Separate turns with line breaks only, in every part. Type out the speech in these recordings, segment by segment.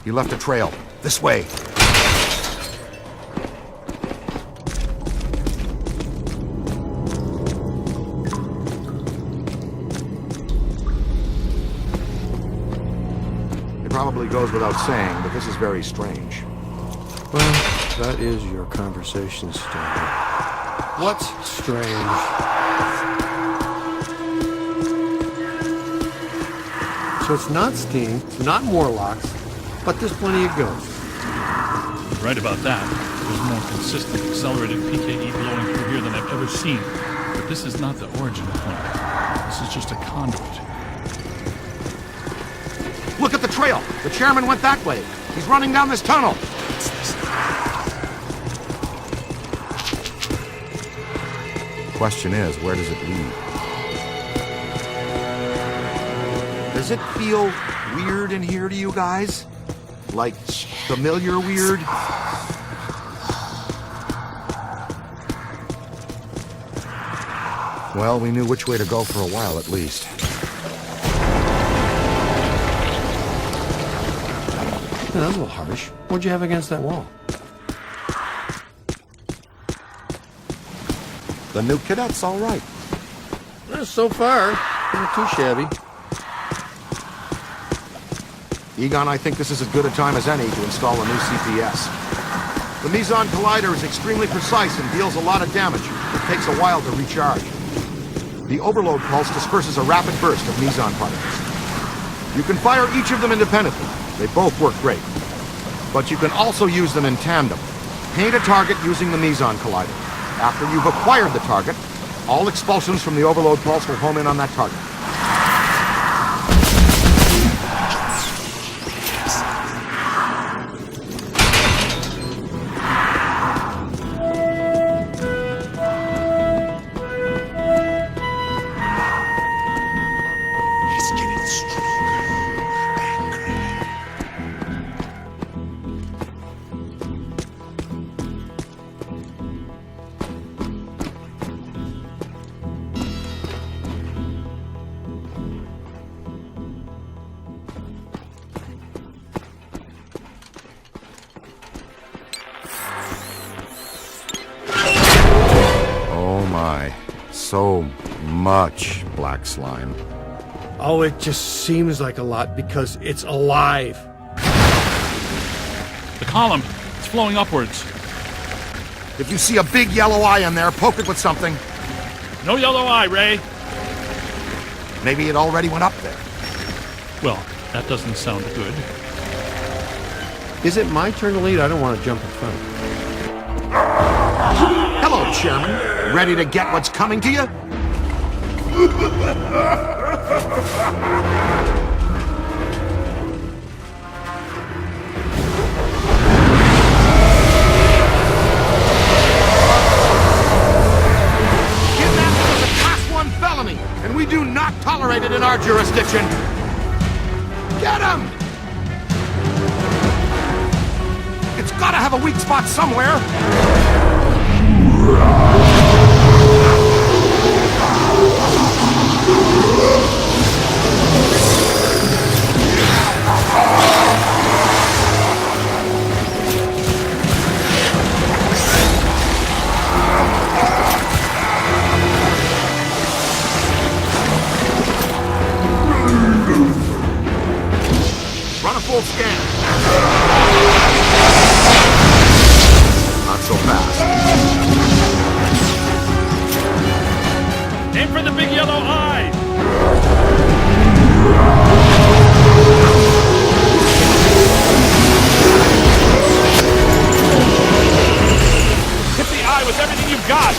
He left a trail. This way. It probably goes without saying, but this is very strange.
Well, that is your conversation starter. What's strange? So it's not steam, it's not Morlocks, but there's plenty of ghosts.
Right about that. There's more consistent, accelerated PKE blowing through here than I've ever seen. But this is not the origin point. This is just a conduit.
Look at the trail! The chairman went that way. He's running down this tunnel. Question is, where does it lead? Does it feel weird in here to you guys? Like familiar weird? Well, we knew which way to go for a while at least.
Yeah, that was a little harsh. What'd you have against that wall?
The new cadet's all right.
So far, not too shabby.
Egon, I think this is as good a time as any to install a new CPS. The Meson Collider is extremely precise and deals a lot of damage. It takes a while to recharge. The overload pulse disperses a rapid burst of Meson particles. You can fire each of them independently. They both work great. But you can also use them in tandem. Paint a target using the Meson Collider. After you've acquired the target, all expulsions from the overload pulse will home in on that target. So much black slime.
Oh, it just seems like a lot because it's alive.
The column, it's flowing upwards.
If you see a big yellow eye in there, poke it with something.
No yellow eye, Ray.
Maybe it already went up there.
Well, that doesn't sound good.
Is it my turn to lead? I don't want to jump in front.
Hello, Chairman. Ready to get what's coming to you? Kidnapping is a Class 1 felony, and we do not tolerate it in our jurisdiction. Get him! It's gotta have a weak spot somewhere. Run a full scan. Not so fast.
Aim for the big yellow eye! Hit the eye with everything you've got!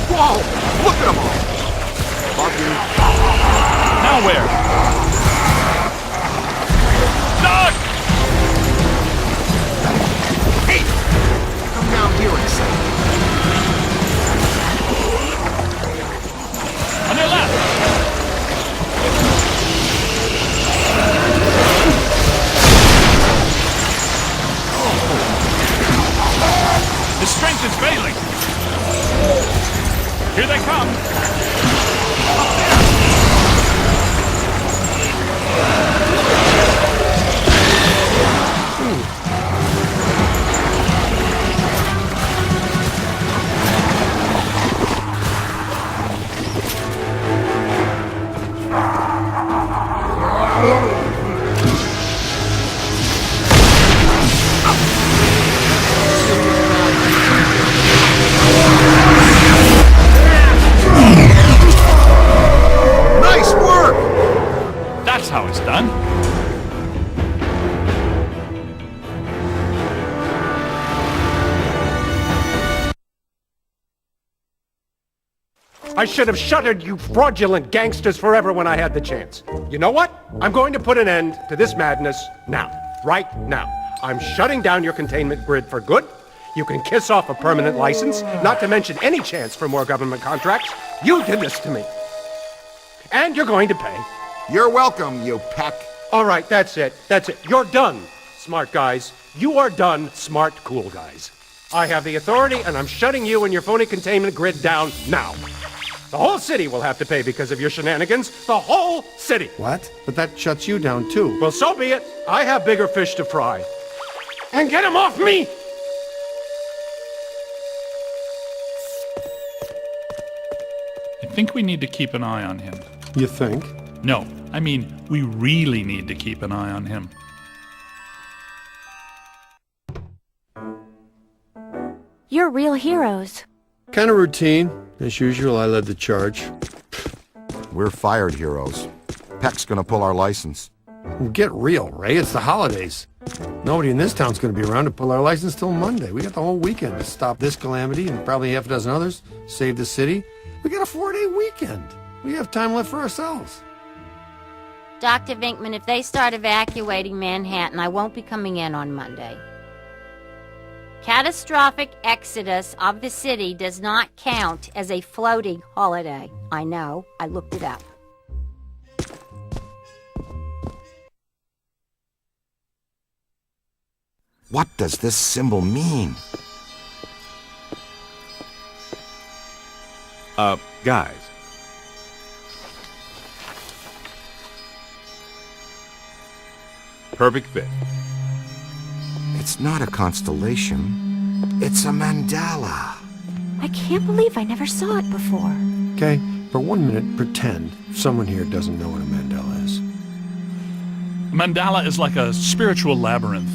Whoa! Look at them all! Love you.
Now where? Doug!
Hey! Come down here and say.
On your left!
should have shuttered you fraudulent gangsters forever when I had the chance. You know what? I'm going to put an end to this madness now. Right now. I'm shutting down your containment grid for good. You can kiss off a permanent license, not to mention any chance for more government contracts. You did this to me. And you're going to pay.
You're welcome, you peck.
All right, that's it. That's it. You're done, smart guys. You are done, smart, cool guys. I have the authority, and I'm shutting you and your phony containment grid down now. The whole city will have to pay because of your shenanigans. The whole city.
What? But that shuts you down, too.
Well, so be it. I have bigger fish to fry. And get him off me!
I think we need to keep an eye on him.
You think?
No, I mean, we really need to keep an eye on him.
You're real heroes.
Kind of routine. As usual, I led the charge.
We're fired heroes. Peck's gonna pull our license.
Get real, Ray. It's the holidays. Nobody in this town's going to be around to pull our license till Monday. We got the whole weekend to stop this calamity and probably half a dozen others, save the city. We got a 4-day weekend. We have time left for ourselves.
Dr. Vinkman, if they start evacuating Manhattan, I won't be coming in on Monday. Catastrophic exodus of the city does not count as a floating holiday. I know. I looked it up.
What does this symbol mean?
Guys. Perfect fit.
It's not a constellation. It's a mandala.
I can't believe I never saw it before.
Okay, for 1 minute, pretend someone here doesn't know what a mandala is.
Mandala is like a spiritual labyrinth.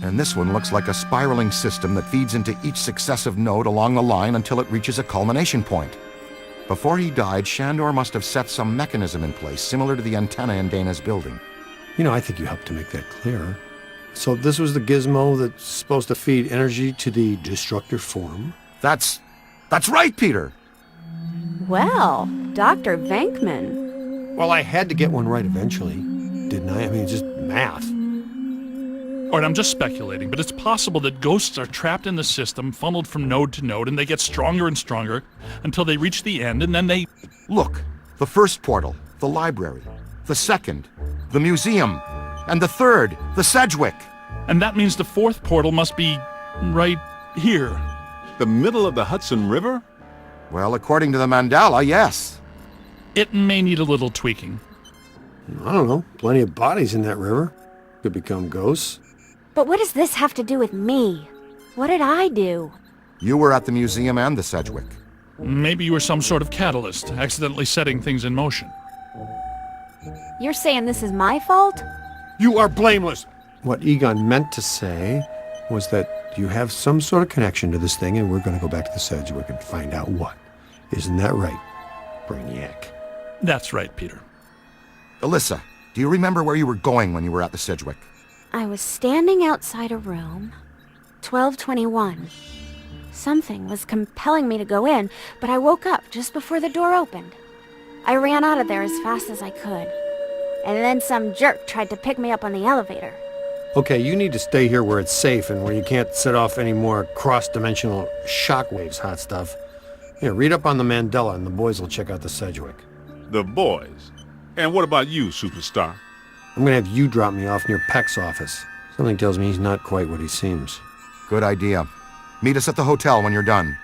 And this one looks like a spiraling system that feeds into each successive node along the line until it reaches a culmination point. Before he died, Shandor must have set some mechanism in place, similar to the antenna in Dana's building.
You know, I think you helped to make that clearer. So this was the gizmo that's supposed to feed energy to the destructor form?
That's right, Peter!
Well, Dr. Venkman.
Well, I had to get one right eventually, didn't I? I mean, just math.
All right, I'm just speculating, but it's possible that ghosts are trapped in the system, funneled from node to node, and they get stronger and stronger until they reach the end, and then they...
Look, the first portal, the library. The second, the museum. And the third, the Sedgwick.
And that means the fourth portal must be right here.
The middle of the Hudson River?
Well, according to the mandala, yes.
It may need a little tweaking.
I don't know. Plenty of bodies in that river. Could become ghosts.
But what does this have to do with me? What did I do?
You were at the museum and the Sedgwick.
Maybe you were some sort of catalyst, accidentally setting things in motion.
You're saying this is my fault?
You are blameless.
What Egon meant to say was that you have some sort of connection to this thing, and we're going to go back to the Sedgwick and find out what. Isn't that right, Brainiac?
That's right, Peter.
Alyssa, do you remember where you were going when you were at the Sedgwick?
I was standing outside a room, 1221. Something was compelling me to go in, but I woke up just before the door opened. I ran out of there as fast as I could. And then some jerk tried to pick me up on the elevator.
Okay, you need to stay here where it's safe and where you can't set off any more cross-dimensional shockwaves, hot stuff. Here, read up on the Mandela and the boys will check out the Sedgwick.
The boys. And what about you, superstar?
I'm gonna have you drop me off near Peck's office. Something tells me he's not quite what he seems.
Good idea. Meet us at the hotel when you're done.